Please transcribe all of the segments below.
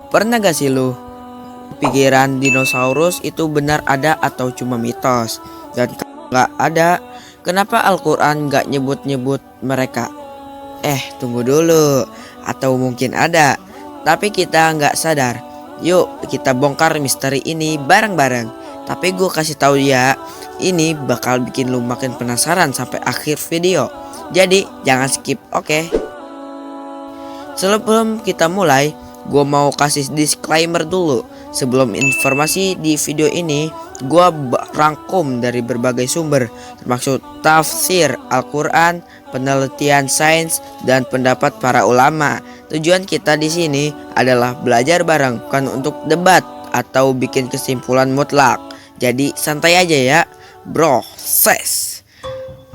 Pernah gak sih lu pikiran dinosaurus itu benar ada atau cuma mitos? Dan kalau nggak ada, kenapa Al-Quran nggak nyebut-nyebut mereka? Tunggu dulu. Atau mungkin ada, tapi kita nggak sadar. Yuk kita bongkar misteri ini bareng-bareng. Tapi gue kasih tahu ya, ini bakal bikin lu makin penasaran sampai akhir video. Jadi jangan skip, oke? Sebelum kita mulai, gue mau kasih disclaimer dulu. Sebelum informasi di video ini, gue rangkum dari berbagai sumber, termasuk tafsir Al-Quran, penelitian sains, dan pendapat para ulama. Tujuan kita di sini adalah belajar bareng, bukan untuk debat atau bikin kesimpulan mutlak. Jadi santai aja ya, bro.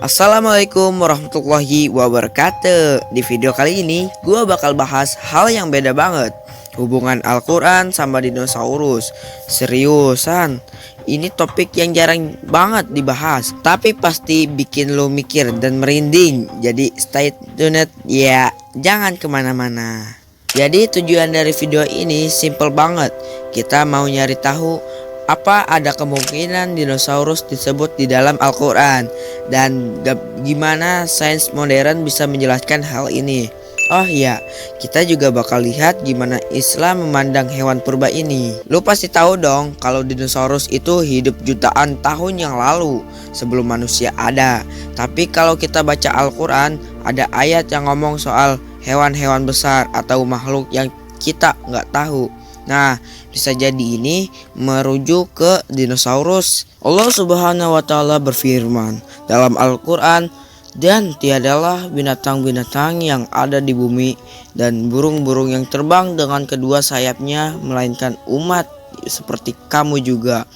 Assalamualaikum warahmatullahi wabarakatuh. Di video kali ini gue bakal bahas hal yang beda banget, hubungan Al-Quran sama dinosaurus. Seriusan, ini topik yang jarang banget dibahas, tapi pasti bikin lo mikir dan merinding. Jadi stay tuned ya, jangan kemana-mana. Jadi tujuan dari video ini simple banget. Kita mau nyari tahu apa ada kemungkinan dinosaurus disebut di dalam Al-Quran, dan gimana sains modern bisa menjelaskan hal ini. Oh iya, kita juga bakal lihat gimana Islam memandang hewan purba ini. Lu pasti tahu dong kalau dinosaurus itu hidup jutaan tahun yang lalu sebelum manusia ada. Tapi kalau kita baca Al-Quran, ada ayat yang ngomong soal hewan-hewan besar atau makhluk yang kita nggak tahu. Nah, bisa jadi ini merujuk ke dinosaurus. Allah Subhanahu wa Ta'ala berfirman dalam Al-Quran, "Dan tiadalah binatang-binatang yang ada di bumi dan burung-burung yang terbang dengan kedua sayapnya, melainkan umat seperti kamu juga."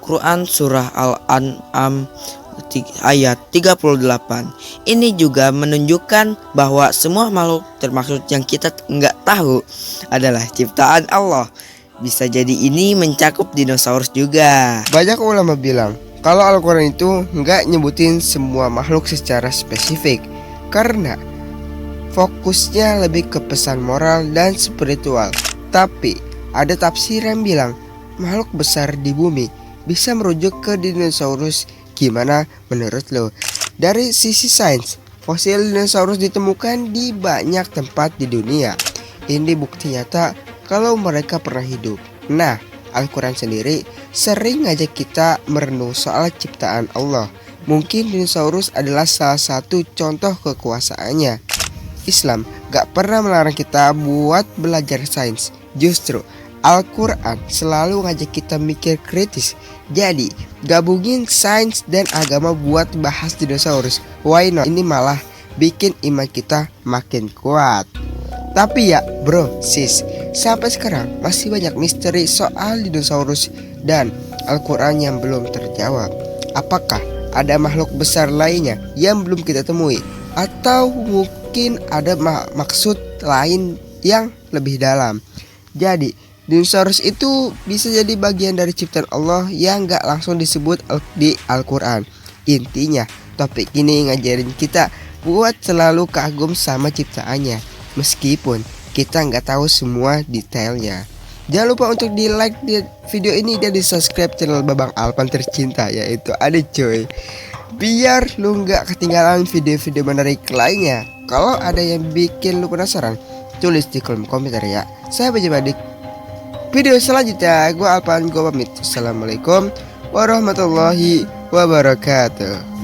Quran Surah Al-An'am ayat 38. Ini juga menunjukkan bahwa semua makhluk, termasuk yang kita nggak tahu, adalah ciptaan Allah. Bisa jadi ini mencakup dinosaurus juga. Banyak ulama bilang kalau Al-Quran itu nggak nyebutin semua makhluk secara spesifik, karena fokusnya lebih ke pesan moral dan spiritual. Tapi ada tafsir yang bilang makhluk besar di bumi bisa merujuk ke dinosaurus. Gimana menurut lo? Dari sisi sains, fosil dinosaurus ditemukan di banyak tempat di dunia. Ini bukti nyata kalau mereka pernah hidup. Nah, Al-Quran sendiri sering ngajak kita merenung soal ciptaan Allah. Mungkin dinosaurus adalah salah satu contoh kekuasaannya. Islam gak pernah melarang kita buat belajar sains. Justru Al-Quran selalu ngajak kita mikir kritis. Jadi gabungin sains dan agama buat bahas dinosaurus. Why not? Ini malah bikin iman kita makin kuat. Tapi ya bro, sis, sampai sekarang masih banyak misteri soal dinosaurus dan Al-Quran yang belum terjawab. Apakah ada makhluk besar lainnya yang belum kita temui? Atau mungkin ada maksud lain yang lebih dalam? Jadi dinosaurus itu bisa jadi bagian dari ciptaan Allah yang gak langsung disebut di Al-Quran. Intinya topik ini ngajarin kita buat selalu kagum sama ciptaannya, meskipun kita nggak tahu semua detailnya. Jangan lupa untuk di like di video ini dan di subscribe channel Babang Alpan tercinta, yaitu Ade Coy, biar lu nggak ketinggalan video-video menarik lainnya. Kalau ada yang bikin lu penasaran, tulis di kolom komentar ya. Saya berjumpa di video selanjutnya. Gua Alpan, gua pamit. Assalamualaikum warahmatullahi wabarakatuh.